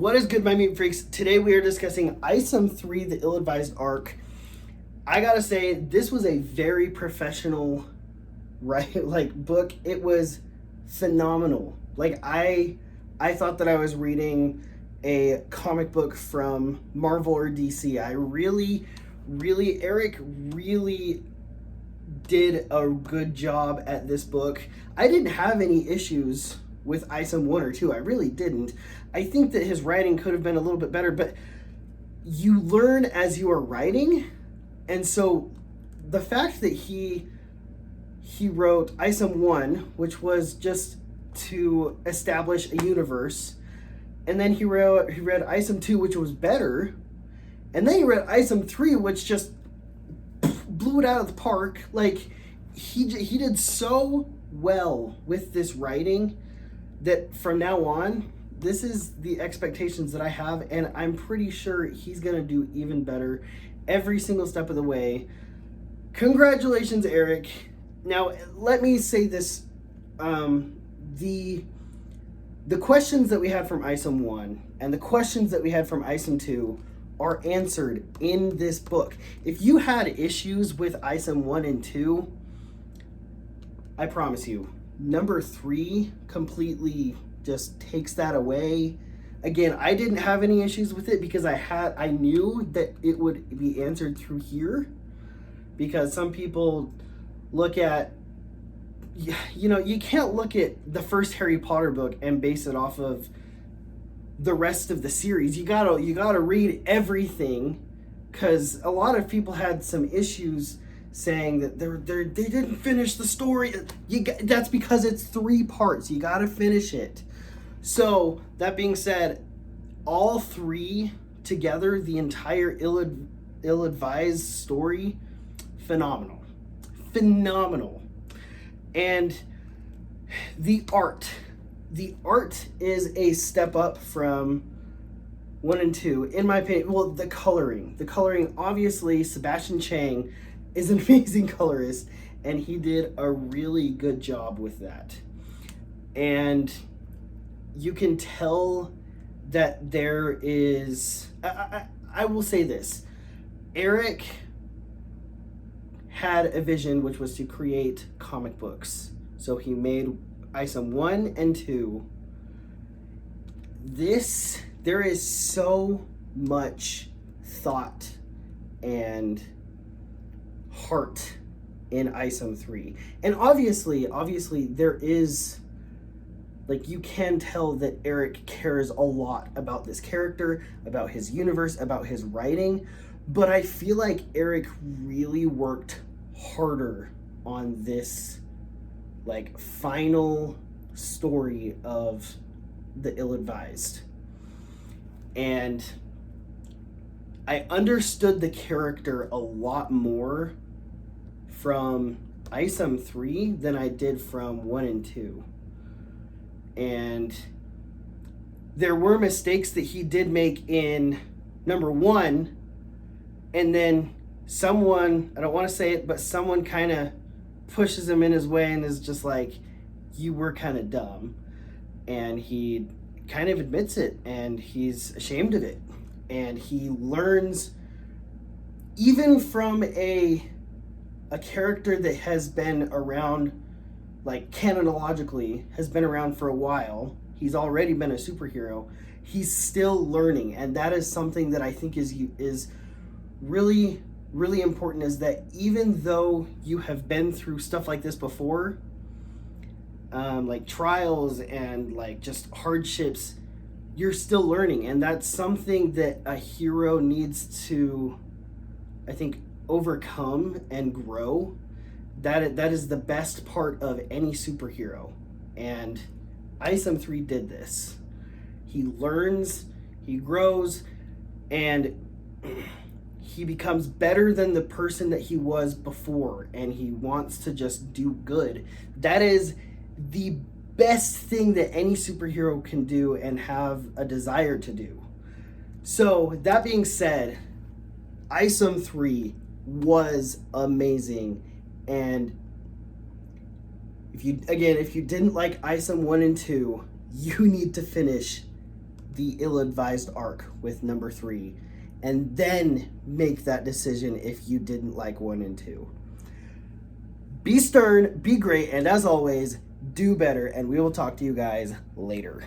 What is good, my meat freaks? Today we are discussing Isom 3, the ill-advised arc. I gotta say, this was a very professional, book. It was phenomenal. I thought that I was reading a comic book from Marvel or DC. Eric really did a good job at this book. I didn't have any issues with Isom 1 or 2. I really didn't. I think that his writing could have been a little bit better, but you learn as you are writing. And so the fact that he wrote Isom 1, which was just to establish a universe, and then he read Isom 2, which was better, and then he read Isom 3, which just blew it out of the park. Like, he did so well with this writing that from now on, this is the expectations that I have, and I'm pretty sure he's going to do even better every single step of the way. Congratulations, Eric. Now, let me say this. The questions that we had from Isom 1 and the questions that we had from Isom 2 are answered in this book. If you had issues with Isom 1 and 2, I promise you, number 3 completely just takes that away. Again, I didn't have any issues with it because I knew that it would be answered through here, because some people look at, you can't look at the first Harry Potter book and base it off of the rest of the series. You gotta read everything, because a lot of people had some issues saying that they didn't finish the story. That's because it's 3 parts. You gotta finish it. So that being said, all 3 together, the entire ill-advised story, phenomenal. And the art is a step up from 1 and 2, in my opinion. Well, the coloring, obviously, Sebastian Chang is an amazing colorist, and he did a really good job with that. And you can tell that there is, I will say this, Eric had a vision, which was to create comic books. So he made Isom 1 and 2. There is so much thought and heart in Isom 3. And obviously there is, you can tell that Eric cares a lot about this character, about his universe, about his writing. But I feel like Eric really worked harder on this, final story of the ill-advised. And I understood the character a lot more from Isom 3 than I did from 1 and 2. And there were mistakes that he did make in number 1, and then someone, I don't want to say it, but someone kind of pushes him in his way and is just like, you were kind of dumb. And he kind of admits it, and he's ashamed of it. And he learns, even from a character that has been around, canonologically, has been around for a while. He's already been a superhero. He's still learning, and that is something that I think is really, really important, is that even though you have been through stuff like this before, like trials and just hardships, you're still learning. And that's something that a hero needs to, I think, overcome and grow. That is the best part of any superhero. And Isom 3 did this. He learns, he grows, and he becomes better than the person that he was before, and he wants to just do good. That is the best thing that any superhero can do and have a desire to do. So that being said, Isom 3 was amazing. And if you didn't like Isom 1 and 2, you need to finish the ill-advised arc with number 3, and then make that decision if you didn't like 1 and 2. Be stern, be great, and as always, do better, and we will talk to you guys later.